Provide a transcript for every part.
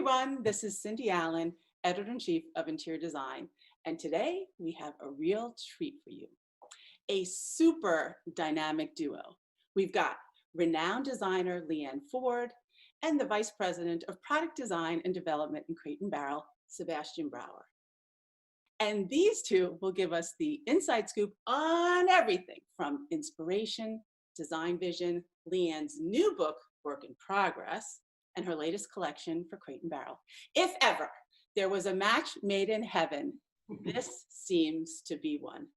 everyone, this is Cindy Allen, Editor-in-Chief of Interior Design, and today we have a real treat for you. A super dynamic duo. We've got renowned designer Leanne Ford and the Vice President of Product Design and Development in Crate & Barrel, Sebastian Brauer. And these two will give us the inside scoop on everything from inspiration, design vision, Leanne's new book, Work in Progress, and her latest collection for Crate & Barrel. If ever there was a match made in heaven, this seems to be one.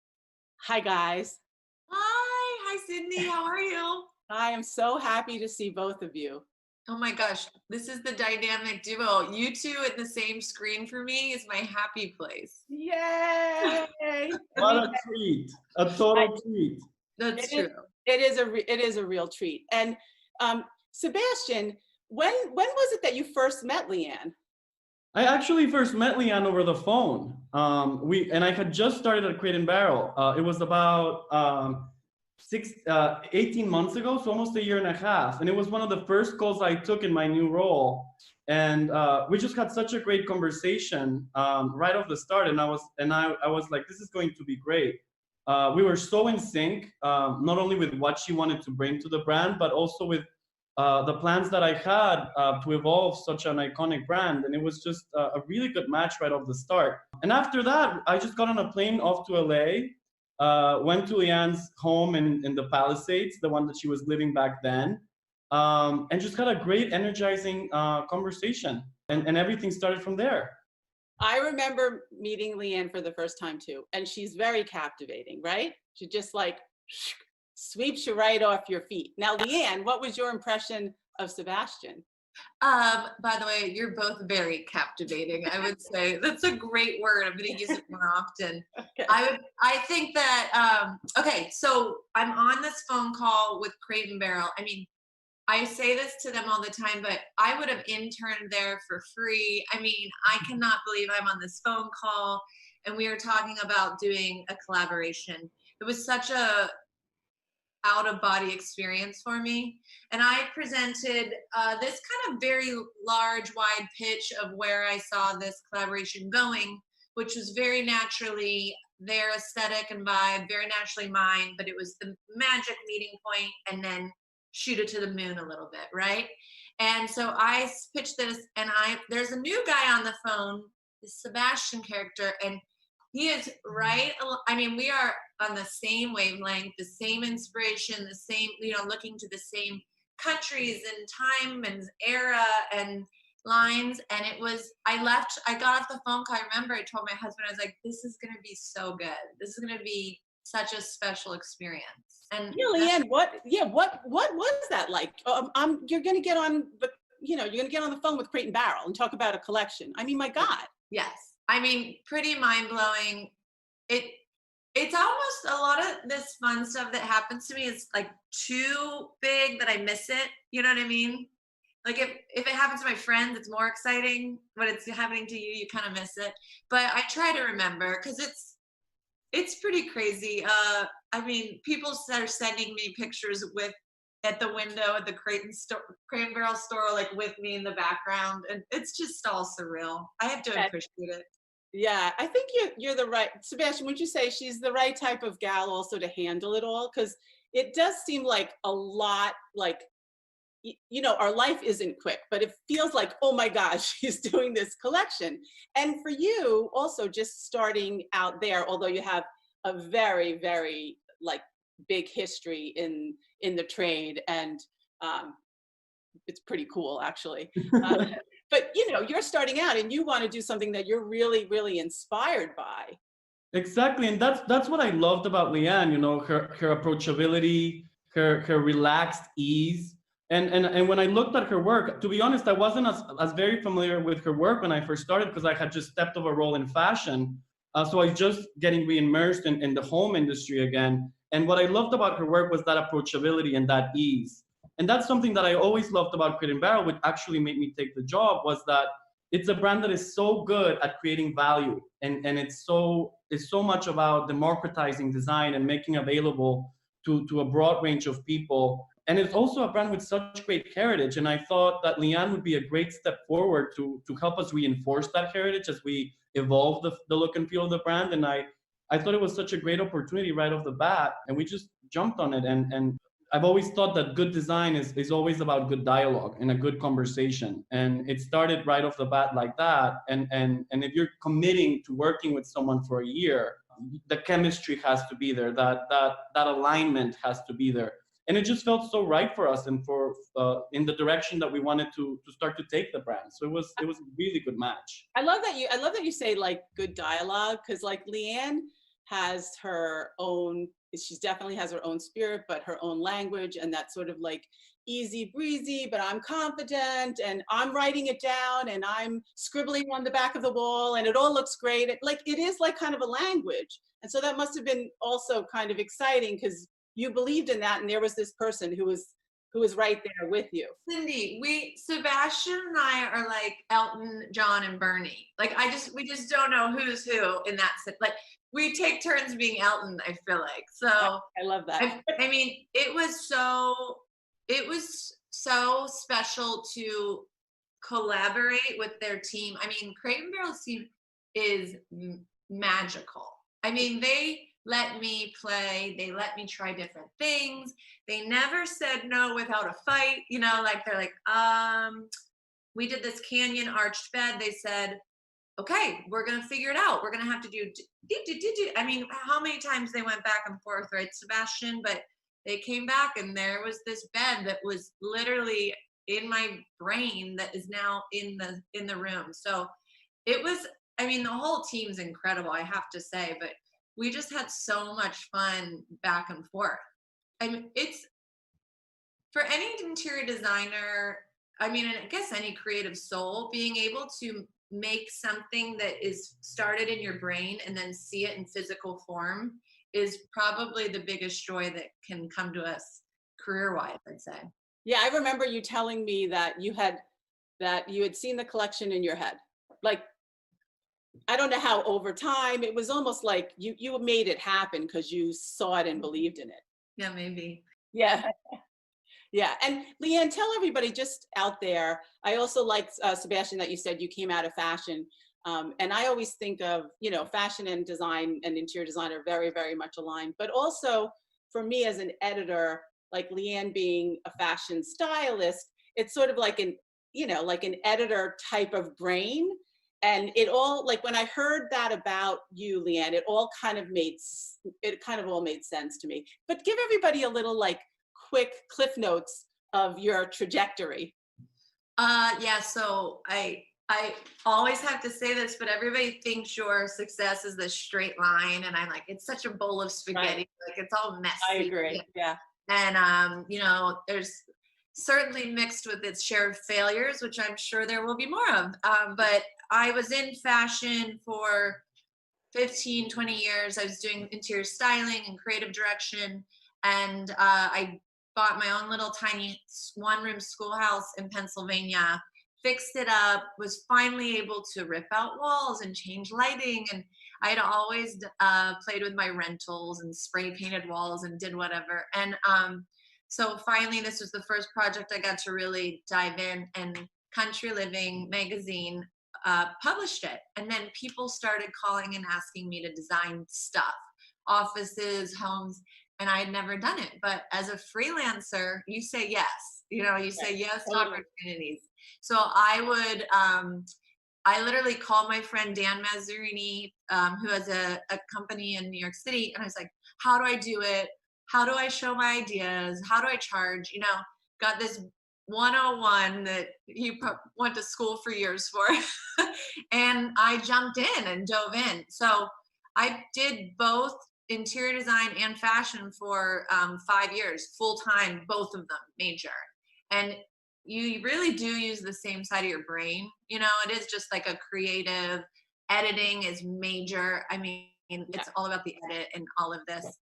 Hi, guys. Hi, Cindy, how are you? I am so happy to see both of you. Oh my gosh, this is the dynamic duo. You two at the same screen for me is my happy place. Yay! What a treat, a total treat. That's true. It is a real treat. And Sebastian, when was it that you first met Leanne? I actually first met Leanne over the phone. I had just started at Crate & Barrel. It was about 18 months ago, so almost a year and a half. And it was one of the first calls I took in my new role. And we just had such a great conversation right off the start. And I was like, this is going to be great. We were so in sync, not only with what she wanted to bring to the brand, but also with the plans that I had to evolve such an iconic brand. And it was just a really good match right off the start. And after that, I just got on a plane off to LA, went to Leanne's home in the Palisades, the one that she was living back then, and just had a great energizing conversation. And everything started from there. I remember meeting Leanne for the first time too, and she's very captivating, right? She just like sweeps you right off your feet. Now, Leanne, what was your impression of Sebastian? By the way, you're both very captivating. I would say that's a great word. I'm going to use it more often. Okay. I think that, okay, so I'm on this phone call with Crate & Barrel. I mean, I say this to them all the time, but I would have interned there for free. I mean, I cannot believe I'm on this phone call and we are talking about doing a collaboration. It was such a out-of-body experience for me. And I presented this kind of very large, wide pitch of where I saw this collaboration going, which was very naturally their aesthetic and vibe, very naturally mine, but it was the magic meeting point and then shoot it to the moon a little bit, right? And so I pitched this and there's a new guy on the phone, the Sebastian character, and he is right. I mean, we are on the same wavelength, the same inspiration, the same, looking to the same countries and time and era and lines. And it was, I got off the phone call. I remember I told my husband, I was like, this is going to be so good. This is going to be such a special experience. And yeah, Leanne, what was that like? You're going to get on the phone with Crate & Barrel and talk about a collection. I mean, my God. Yes. I mean, pretty mind-blowing. It's almost a lot of this fun stuff that happens to me is like too big that I miss it. You know what I mean? Like if it happens to my friends, it's more exciting, but it's happening to you, you kind of miss it. But I try to remember because it's pretty crazy. I mean, people are sending me pictures at the window at the Crate & Barrel store, like with me in the background, and it's just all surreal. I have to appreciate it. Yeah, I think you're the right, Sebastian, would you say she's the right type of gal also to handle it all? Because it does seem like a lot, like, our life isn't quick, but it feels like, oh my gosh, she's doing this collection. And for you also just starting out there, although you have a very, very like big history in the trade, and it's pretty cool actually. But you're starting out and you want to do something that you're really, really inspired by. Exactly, and that's what I loved about Leanne. Her approachability, her relaxed ease, and when I looked at her work, to be honest, I wasn't as very familiar with her work when I first started because I had just stepped over a role in fashion, so I was just getting re-immersed in the home industry again. And what I loved about her work was that approachability and that ease. And that's something that I always loved about Crate & Barrel, which actually made me take the job, was that it's a brand that is so good at creating value. And it's so much about democratizing design and making available to a broad range of people. it's also a brand with such great heritage. And I thought that Leanne would be a great step forward to help us reinforce that heritage as we evolve the look and feel of the brand. And I thought it was such a great opportunity right off the bat, and we just jumped on it. And I've always thought that good design is always about good dialogue and a good conversation. And it started right off the bat like that. And if you're committing to working with someone for a year, the chemistry has to be there, that alignment has to be there. And it just felt so right for us and for in the direction that we wanted to start to take the brand. So it was a really good match. I love that you say like good dialogue, because like Leanne has her own, she definitely has her own spirit, but her own language, and that sort of like easy breezy, but I'm confident and I'm writing it down and I'm scribbling on the back of the wall and it all looks great. It is like kind of a language. And so that must have been also kind of exciting because you believed in that and there was this person who was right there with you. Cindy, Sebastian and I are like Elton, John, and Bernie. Like we just don't know who's who in that sense. Like we take turns being Elton, I feel like. So I love that. I mean, it was so special to collaborate with their team. I mean, Crate and Barrel's team is magical. I mean, they let me play, they let me try different things. They never said no without a fight, you know, like they're like, we did this canyon arched bed. They said, okay, we're gonna figure it out. We're gonna have to do. I mean, how many times they went back and forth, right, Sebastian? But they came back and there was this bed that was literally in my brain that is now in the room. So it was, I mean, the whole team's incredible, I have to say, but we just had so much fun back and forth. I mean, it's for any interior designer, I mean, and I guess any creative soul, being able to make something that is started in your brain and then see it in physical form is probably the biggest joy that can come to us career-wise, I'd say. Yeah, I remember you telling me that you had seen the collection in your head. Like, I don't know how over time, it was almost like you made it happen because you saw it and believed in it. Yeah, maybe. Yeah. Yeah. And Leanne, tell everybody just out there, I also like, Sebastian, that you said you came out of fashion. And I always think of, you know, fashion and design and interior design are very, very much aligned. But also for me as an editor, like Leanne being a fashion stylist, it's sort of like an, you know, like an editor type of brain. And it all, like when I heard that about you, Leanne, it all kind of all made sense to me. But give everybody a little like quick cliff notes of your trajectory. Yeah, so I always have to say this, but everybody thinks your success is this straight line, and I'm like, it's such a bowl of spaghetti, right. Like it's all messy. I agree. Yeah. And you know, there's certainly mixed with its share of failures, which I'm sure there will be more of. But I was in fashion for 15, 20 years. I was doing interior styling and creative direction, and I bought my own little tiny one-room schoolhouse in Pennsylvania, fixed it up, was finally able to rip out walls and change lighting. And I had always played with my rentals and spray painted walls and did whatever. And so finally, this was the first project I got to really dive in, and Country Living magazine published it. And then people started calling and asking me to design stuff, offices, homes. And I had never done it. But as a freelancer, you say yes. You know, you say yes to opportunities. So I would, I literally called my friend Dan Mazzarini, who has a company in New York City. And I was like, how do I do it? How do I show my ideas? How do I charge? You know, got this 101 that he went to school for years for. And I jumped in and dove in. So I did both interior design and fashion for 5 years, full time, both of them major. And you really do use the same side of your brain. You know, it is just like a creative, editing is major. I mean, it's all about the edit and all of this.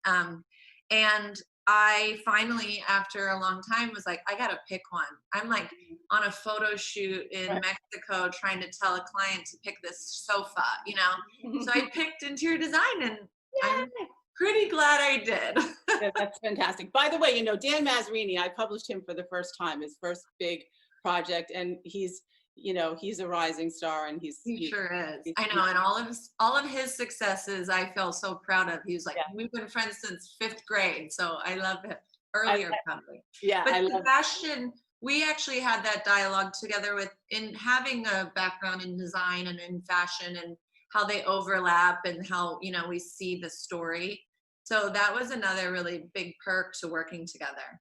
And I finally, after a long time, was like, I gotta pick one. I'm like on a photo shoot in Mexico trying to tell a client to pick this sofa, you know? So I picked interior design, and I'm pretty glad I did. Yeah, that's fantastic. By the way, you know, Dan Mazzarini, I published him for the first time, his first big project, and he's, you know, he's a rising star, and He sure is. he's- I know, and all of his successes, I feel so proud of. He was like, Yeah. we've been friends since 5th grade, so I love it. Earlier, probably. yeah, But I love Sebastian, we actually had that dialogue together with in having a background in design and in fashion and how they overlap and how, you know, we see the story. So that was another really big perk to working together.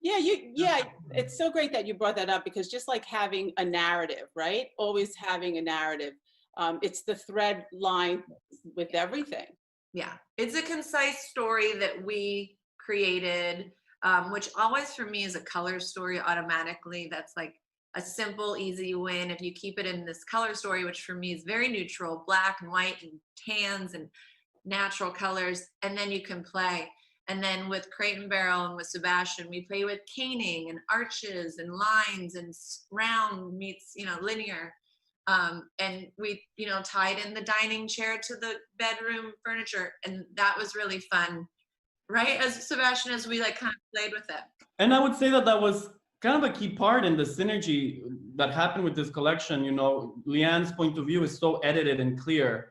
Yeah, it's so great that you brought that up, because just like having a narrative, right? Always having a narrative. It's the thread line with everything. Yeah, it's a concise story that we created, which always for me is a color story automatically. That's like a simple, easy win. If you keep it in this color story, which for me is very neutral, black and white and tans and natural colors, and then you can play. And then with Crate and Barrel and with Sebastian, we play with caning and arches and lines and round meets, you know, linear. And we, you know, tied in the dining chair to the bedroom furniture, and that was really fun, right? As Sebastian, as we like kind of played with it. And I would say that that was kind of a key part in the synergy that happened with this collection. You know, Leanne's point of view is so edited and clear.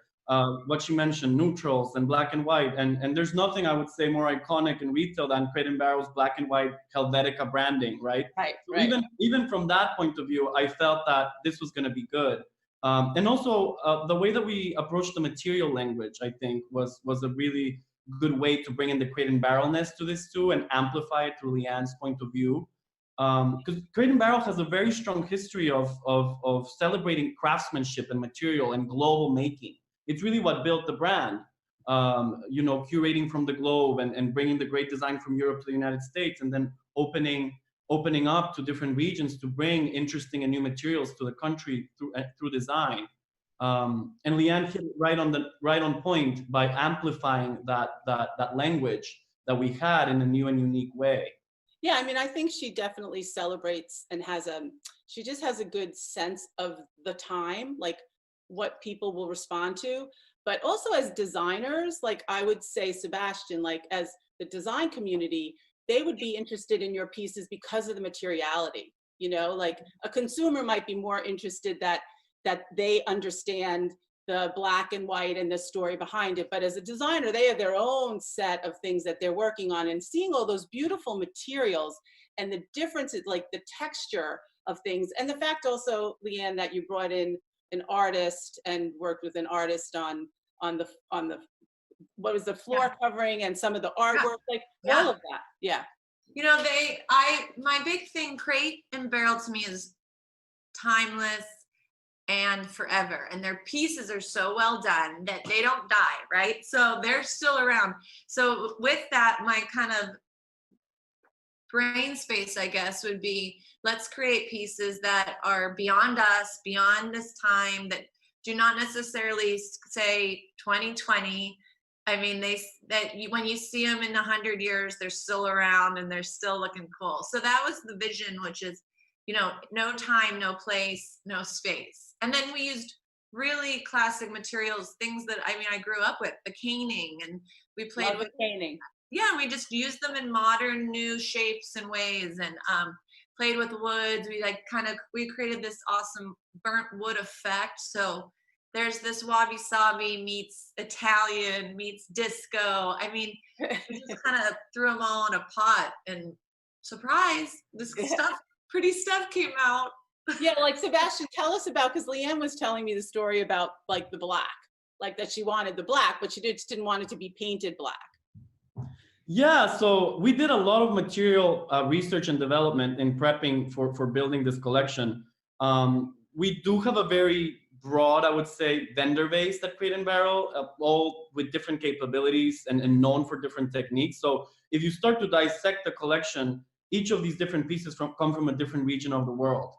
What she mentioned, neutrals and black and white, and there's nothing I would say more iconic in retail than Crate and Barrel's black and white Helvetica branding, right? Right, So right. even from that point of view, I felt that this was going to be good. And also the way that we approached the material language, I think, was a really good way to bring in the Crate and Barrelness to this too, and amplify it through Leanne's point of view. Because Crate and Barrel has a very strong history of celebrating craftsmanship and material and global making. It's really what built the brand. You know, curating from the globe and bringing the great design from Europe to the United States, and then opening up to different regions to bring interesting and new materials to the country through design. And Leanne hit it right on point by amplifying that language that we had in a new and unique way. Yeah, I mean, I think she definitely celebrates and she just has a good sense of the time, like what people will respond to. But also as designers, like I would say, Sebastian, like as the design community, they would be interested in your pieces because of the materiality. You know, like a consumer might be more interested that they understand the black and white and the story behind it. But as a designer, they have their own set of things that they're working on, and seeing all those beautiful materials and the differences, like the texture of things. And the fact also, Leanne, that you brought in an artist and worked with an artist on the what was the floor covering and some of the artwork, like all of that. Yeah. You know, my big thing, Crate and Barrel to me is timeless and forever, and their pieces are so well done that they don't die, right? So they're still around. So with that, my kind of brain space, I guess, would be, let's create pieces that are beyond us, beyond this time, that do not necessarily say 2020. I mean, when you see them in 100 years, they're still around and they're still looking cool. So that was the vision, which is, you know, no time, no place, no space. And then we used really classic materials, things that, I mean, I grew up with, the caning, and we played with caning. Yeah, we just used them in modern new shapes and ways, and played with woods. We created this awesome burnt wood effect. So there's this wabi sabi meets Italian meets disco. I mean, we just kind of threw them all in a pot, and surprise, this pretty stuff came out. Yeah, like Sebastian, tell us about, because Leanne was telling me the story about like the black, like that she wanted the black, but she just didn't want it to be painted black. Yeah, so we did a lot of material research and development in prepping for building this collection. We do have a very broad, I would say, vendor base at Crate and Barrel, all with different capabilities and known for different techniques. So if you start to dissect the collection, each of these different pieces come from a different region of the world,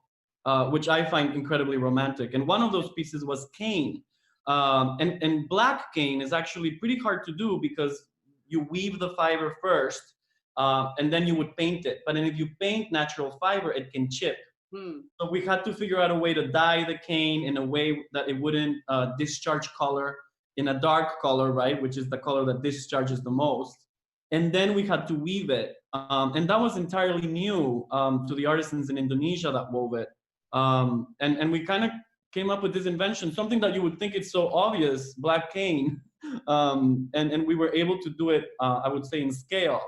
which I find incredibly romantic. And one of those pieces was cane. And black cane is actually pretty hard to do because you weave the fiber first, and then you would paint it. But then if you paint natural fiber, it can chip. So we had to figure out a way to dye the cane in a way that it wouldn't discharge color. in a dark color, right, which is the color that discharges the most. And then we had to weave it. And that was entirely new to the artisans in Indonesia that wove it. And we kind of came up with this invention, something that you would think it's so obvious, black cane. And we were able to do it, I would say, in scale.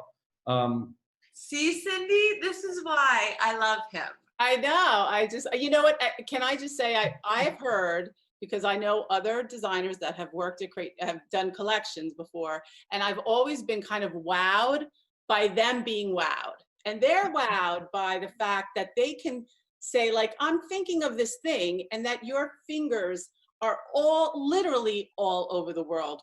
See, Cindy, this is why I love him. I know. You know what? Can I just say, I've heard, because I know other designers that have worked at have done collections before, and I've always been kind of wowed by them being wowed. And they're wowed by the fact that they can say, like, I'm thinking of this thing, and that your fingers are literally all over the world.